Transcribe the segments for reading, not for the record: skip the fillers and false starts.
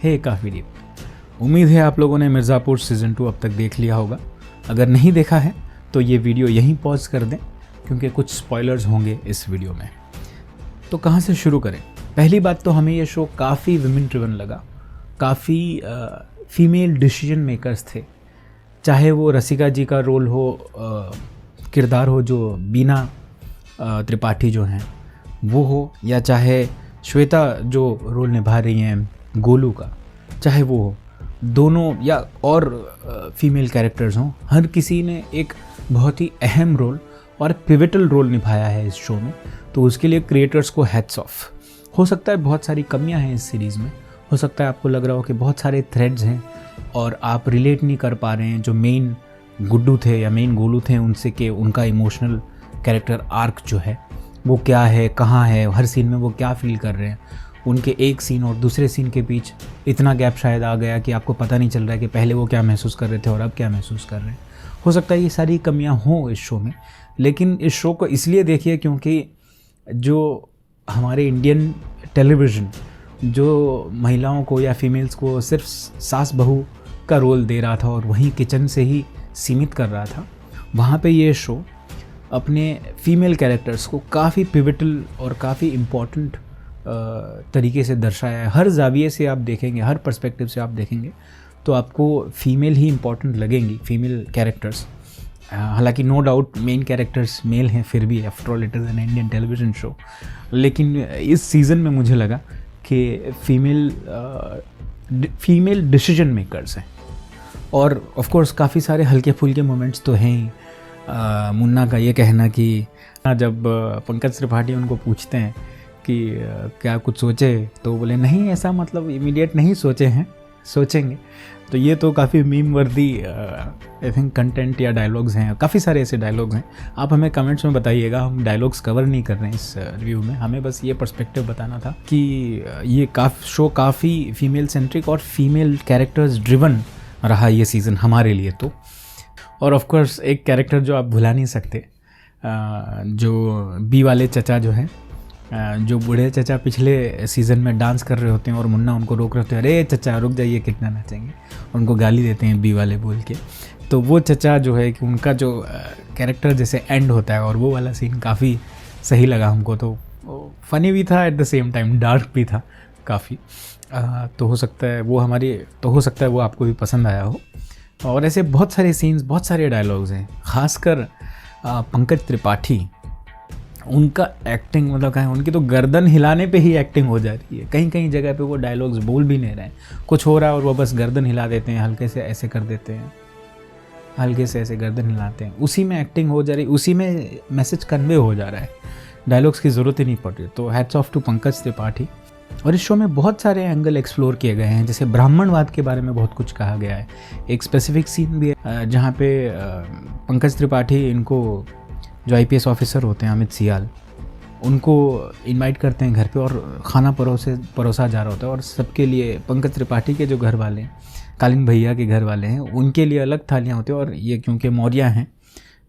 हे काफ़ी डीप। उम्मीद है आप लोगों ने मिर्ज़ापुर सीज़न 2 अब तक देख लिया होगा। अगर नहीं देखा है तो ये वीडियो यहीं पॉज कर दें क्योंकि कुछ स्पॉयलर्स होंगे इस वीडियो में। तो कहाँ से शुरू करें? पहली बात तो हमें ये शो काफ़ी विमेन ड्रिवन लगा, काफ़ी फीमेल डिसीजन मेकर्स थे। चाहे वो रसिका जी का रोल हो, किरदार हो जो बीना त्रिपाठी जो हैं वो हो, या चाहे श्वेता जो रोल निभा रही हैं गोलू का, चाहे वो हो, दोनों या और फीमेल कैरेक्टर्स हों, हर किसी ने एक बहुत ही अहम रोल और पिवटल रोल निभाया है इस शो में। तो उसके लिए क्रिएटर्स को हैट्स ऑफ। हो सकता है बहुत सारी कमियां हैं इस सीरीज़ में, हो सकता है आपको लग रहा हो कि बहुत सारे थ्रेड्स हैं और आप रिलेट नहीं कर पा रहे हैं जो मेन गुड्डू थे या मेन गोलू थे उनसे, कि उनका इमोशनल कैरेक्टर आर्क जो है वो क्या है, कहाँ है, हर सीन में वो क्या फील कर रहे हैं। उनके एक सीन और दूसरे सीन के बीच इतना गैप शायद आ गया कि आपको पता नहीं चल रहा है कि पहले वो क्या महसूस कर रहे थे और अब क्या महसूस कर रहे हैं। हो सकता है ये सारी कमियां हों इस शो में, लेकिन इस शो को इसलिए देखिए क्योंकि जो हमारे इंडियन टेलीविज़न जो महिलाओं को या फीमेल्स को सिर्फ सास बहू का रोल दे रहा था और वहीं किचन से ही सीमित कर रहा था, वहाँ पे ये शो अपने फीमेल कैरेक्टर्स को काफ़ी पिवटल और काफ़ी इम्पॉर्टेंट तरीके से दर्शाया है। हर जाविये से आप देखेंगे, हर पर्सपेक्टिव से आप देखेंगे तो आपको फीमेल ही इम्पॉर्टेंट लगेंगी, फीमेल कैरेक्टर्स। हालांकि no doubt main characters male हैं, फिर भी after all it is an Indian television show. लेकिन इस सीज़न में मुझे लगा कि फीमेल डिसीजन मेकर्स हैं और ऑफ कोर्स काफ़ी सारे हल्के फुल्के मोमेंट्स तो हैं ही। मुन्ना का ये कहना कि जब पंकज त्रिपाठी उनको पूछते हैं कि क्या कुछ सोचे, तो बोले नहीं ऐसा, मतलब इमीडिएट नहीं सोचे हैं, सोचेंगे। तो ये तो काफ़ी मीम वर्दी आई थिंक कंटेंट या डायलॉग्स हैं। काफ़ी सारे ऐसे डायलॉग्स हैं, आप हमें कमेंट्स में बताइएगा। हम डायलॉग्स कवर नहीं कर रहे हैं इस रिव्यू में, हमें बस ये पर्सपेक्टिव बताना था कि ये शो काफ़ी फीमेल सेंट्रिक और फीमेल कैरेक्टर्स ड्रिवन रहा ये सीज़न हमारे लिए तो। और ऑफ कोर्स एक कैरेक्टर जो आप भुला नहीं सकते, जो बी वाले चचा जो हैं, जो बूढ़े चचा पिछले सीज़न में डांस कर रहे होते हैं और मुन्ना उनको रोक रहे होते हैं, अरे चचा रुक जाइए कितना नाचेंगे, उनको गाली देते हैं बी वाले बोल के। तो वो चचा जो है कि उनका जो कैरेक्टर जैसे एंड होता है और वो वाला सीन काफ़ी सही लगा हमको। तो फ़नी भी था, at the same time dark भी था काफ़ी। तो हो सकता है वो आपको भी पसंद आया हो। और ऐसे बहुत सारे सीन्स, बहुत सारे डायलॉग्स हैं, ख़ासकर पंकज त्रिपाठी, उनका एक्टिंग मतलब क्या है, उनकी तो गर्दन हिलाने पे ही एक्टिंग हो जा रही है। कहीं कहीं जगह पे वो डायलॉग्स बोल भी नहीं रहे हैं, कुछ हो रहा है और वो बस गर्दन हिला देते हैं, हल्के से ऐसे कर देते हैं, हल्के से ऐसे गर्दन हिलाते हैं, उसी में एक्टिंग हो जा रही, उसी में मैसेज कन्वे हो जा रहा है, डायलॉग्स की ज़रूरत ही नहीं पड़ रही। तो hats off to Pankaj Tripathi. और इस शो में बहुत सारे एंगल एक्सप्लोर किए गए हैं, जैसे ब्राह्मणवाद के बारे में बहुत कुछ कहा गया है। एक स्पेसिफिक सीन भी है जहाँ पे पंकज त्रिपाठी इनको जो IPS ऑफिसर होते हैं अमित सियाल, उनको इनवाइट करते हैं घर पे और खाना परोसा जा रहा होता है और सबके लिए पंकज त्रिपाठी के जो घर वाले हैं, कालीन भैया के घर वाले हैं, उनके लिए अलग थालियाँ होती हैं। और ये क्योंकि मौर्य हैं,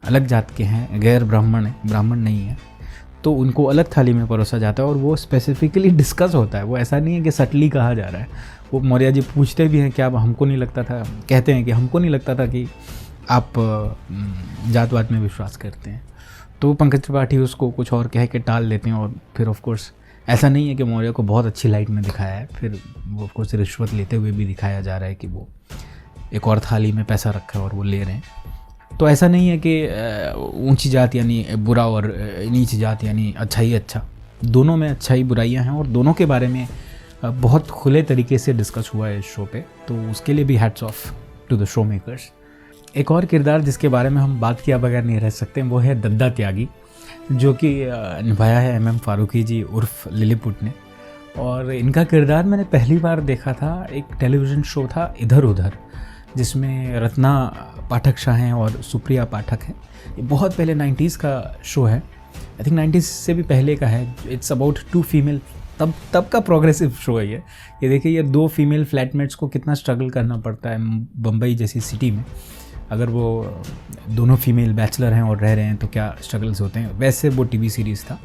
अलग जात के हैं, गैर ब्राह्मण है, ब्राह्मण नहीं है, तो उनको अलग थाली में परोसा जाता है और वो स्पेसिफिकली डिस्कस होता है। वो ऐसा नहीं है कि सटली कहा जा रहा है। वो मौर्य जी पूछते भी हैं कि आप, हमको नहीं लगता था, कहते हैं कि हमको नहीं लगता था कि आप जातवाद में विश्वास करते हैं। तो पंकज त्रिपाठी उसको कुछ और कह के टाल देते हैं। और फिर ऑफ कोर्स ऐसा नहीं है कि मौर्य को बहुत अच्छी लाइट में दिखाया है, फिर वो ऑफ कोर्स रिश्वत लेते हुए भी दिखाया जा रहा है कि वो एक और थाली में पैसा रखा है और वो ले रहे हैं। तो ऐसा नहीं है कि ऊंची जात यानी बुरा और नीची जात यानी अच्छा ही अच्छा, दोनों में अच्छाई बुराइयां हैं और दोनों के बारे में बहुत खुले तरीके से डिस्कस हुआ है इस शो पे। तो उसके लिए भी hats off to the show makers. एक और किरदार जिसके बारे में हम बात किया बगैर नहीं रह सकते वो है दद्दा त्यागी, जो कि निभाया है MM फारूकी जी उर्फ लिलीपुट ने। और इनका किरदार मैंने पहली बार देखा था, एक टेलीविज़न शो था इधर उधर, जिसमें रत्ना पाठक शाह हैं और सुप्रिया पाठक हैं। ये बहुत पहले 90s का शो है, आई थिंक 90s से भी पहले का है। इट्स अबाउट 2 फीमेल, तब का प्रोग्रेसिव शो है ये देखिए, ये 2 फीमेल फ्लैटमेट्स को कितना स्ट्रगल करना पड़ता है बम्बई जैसी सिटी में। अगर वो दोनों फीमेल बैचलर हैं और रह रहे हैं तो क्या स्ट्रगल्स होते हैं। वैसे वो टीवी सीरीज़ था,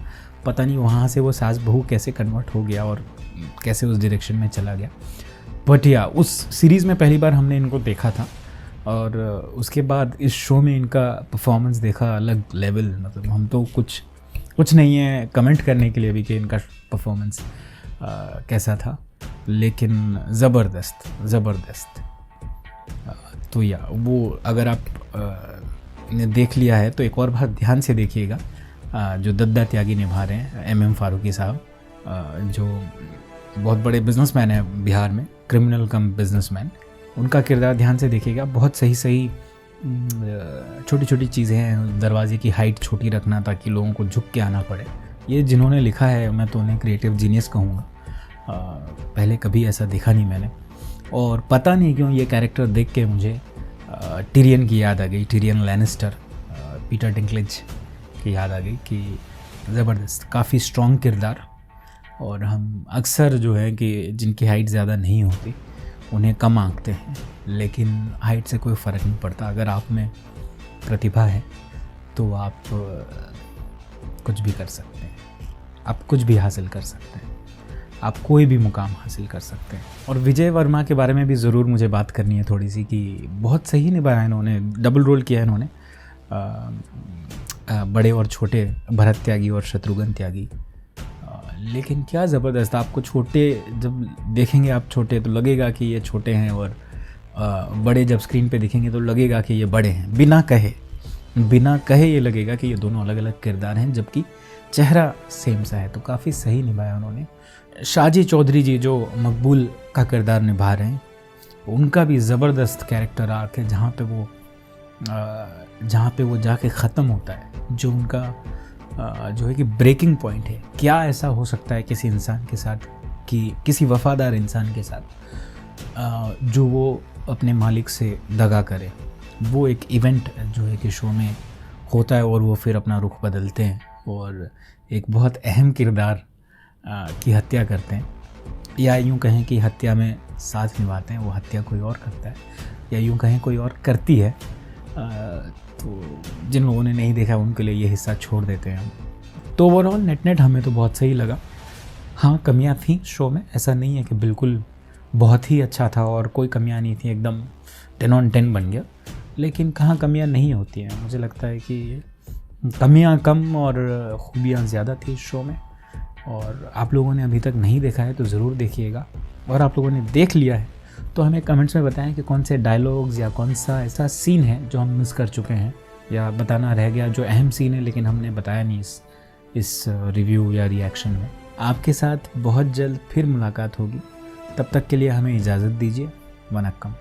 पता नहीं वहाँ से वो सास बहू कैसे कन्वर्ट हो गया और कैसे उस डायरेक्शन में चला गया। बट या उस सीरीज़ में पहली बार हमने इनको देखा था और उसके बाद इस शो में इनका परफॉर्मेंस देखा अलग लेवल। मतलब हम तो कुछ नहीं है कमेंट करने के लिए भी कि इनका परफॉर्मेंस कैसा था, लेकिन ज़बरदस्त। तो या वो अगर आप ने देख लिया है तो एक और बार ध्यान से देखिएगा। जो दद्दा त्यागी निभा रहे हैं MM फारूकी साहब, जो बहुत बड़े बिजनेसमैन हैं बिहार में, क्रिमिनल कम बिजनेसमैन, उनका किरदार ध्यान से देखिएगा। बहुत सही छोटी छोटी चीज़ें हैं। दरवाजे की हाइट छोटी रखना ताकि लोगों को झुक के आना पड़े, ये जिन्होंने लिखा है मैं तो उन्हें क्रिएटिव जीनियस कहूँगा। पहले कभी ऐसा देखा नहीं मैंने, और पता नहीं क्यों ये कैरेक्टर देख के मुझे टिरियन की याद आ गई, टिरियन लैनिस्टर, पीटर डिंकलेज की याद आ गई कि ज़बरदस्त, काफ़ी स्ट्रॉन्ग किरदार। और हम अक्सर जो है कि जिनकी हाइट ज़्यादा नहीं होती उन्हें कम आंकते हैं, लेकिन हाइट से कोई फ़र्क नहीं पड़ता। अगर आप में प्रतिभा है तो आप कुछ भी कर सकते हैं, आप कुछ भी हासिल कर सकते हैं, आप कोई भी मुकाम हासिल कर सकते हैं। और विजय वर्मा के बारे में भी ज़रूर मुझे बात करनी है थोड़ी सी, कि बहुत सही निभाया इन्होंने, डबल रोल किया इन्होंने, बड़े और छोटे, भरत त्यागी और शत्रुघ्न त्यागी। लेकिन क्या ज़बरदस्त, आपको छोटे जब देखेंगे आप छोटे तो लगेगा कि ये छोटे हैं, और बड़े जब स्क्रीन पे दिखेंगे तो लगेगा कि ये बड़े हैं। बिना कहे ये लगेगा कि ये दोनों अलग अलग किरदार हैं, जबकि चेहरा सेम सा है। तो काफ़ी सही निभाया उन्होंने। शाजी चौधरी जी जो मकबूल का किरदार निभा रहे हैं, उनका भी ज़बरदस्त कैरेक्टर आर्क है, जहाँ पे वो जाके ख़त्म होता है, जो उनका जो है कि ब्रेकिंग पॉइंट है। क्या ऐसा हो सकता है किसी इंसान के साथ, कि किसी वफ़ादार इंसान के साथ जो वो अपने मालिक से दगा करे। वो एक इवेंट जो है कि शो में होता है और वो फिर अपना रुख बदलते हैं और एक बहुत अहम किरदार की हत्या करते हैं, या यूँ कहें कि हत्या में साथ निभाते हैं। वो हत्या कोई और करता है, या यूँ कहें कोई और करती है। तो जिन लोगों ने नहीं देखा उनके लिए ये हिस्सा छोड़ देते हैं हम। तो ओवरऑल नेट हमें तो बहुत सही लगा। हाँ, कमियां थी शो में, ऐसा नहीं है कि बिल्कुल बहुत ही अच्छा था और कोई कमियां नहीं थी, एकदम 10 on 10 बन गया। लेकिन कहाँ कमियां नहीं होती हैं, मुझे लगता है कि कमियां कम और खूबियाँ ज़्यादा थी इस शो में। और आप लोगों ने अभी तक नहीं देखा है तो ज़रूर देखिएगा, और आप लोगों ने देख लिया है तो हमें कमेंट्स में बताएं कि कौन से डायलॉग्स या कौन सा ऐसा सीन है जो हम मिस कर चुके हैं, या बताना रह गया जो अहम सीन है लेकिन हमने बताया नहीं इस रिव्यू या रिएक्शन में। आपके साथ बहुत जल्द फिर मुलाकात होगी, तब तक के लिए हमें इजाज़त दीजिए। वनक्कम।